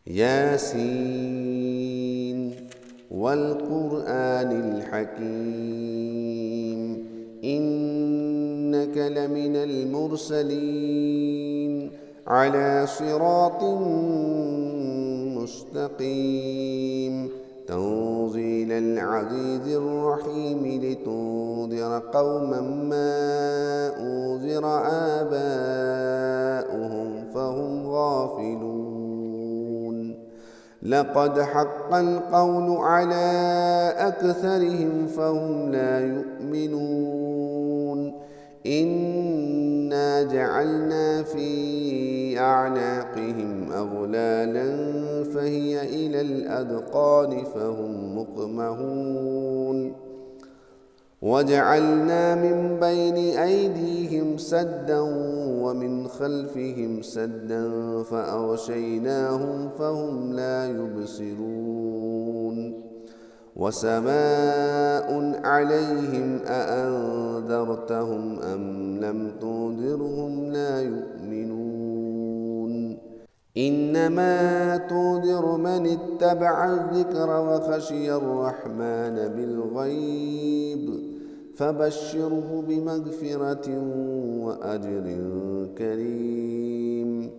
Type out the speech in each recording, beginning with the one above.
ياسين والقرآن الحكيم إنك لمن المرسلين على صراط مستقيم تنزيل العزيز الرحيم لتنذر قوما ما أنذر آباؤهم فهم غافلون لقد حق القول على أكثرهم فهم لا يؤمنون إنا جعلنا في أعناقهم أغلالا فهي إلى الأذقان فهم مقمحون وجعلنا من بين أيديهم سدا ومن خلفهم سدا فأغشيناهم فهم لا يبصرون وسواء عليهم أأنذرتهم أم لم تنذرهم لا يؤمنون إنما تنذر من اتبع الذكر وخشي الرحمن بالغيب فبشره بمغفرة وأجر كريم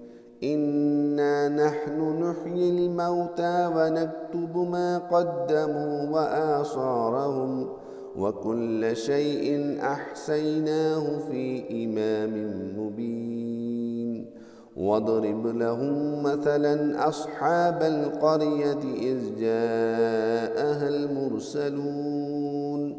إنا نحن نحيي الموتى ونكتب ما قدموا وآثارهم وكل شيء أحصيناه في إمام مبين واضرب لهم مثلا أصحاب القرية إذ جاءها المرسلون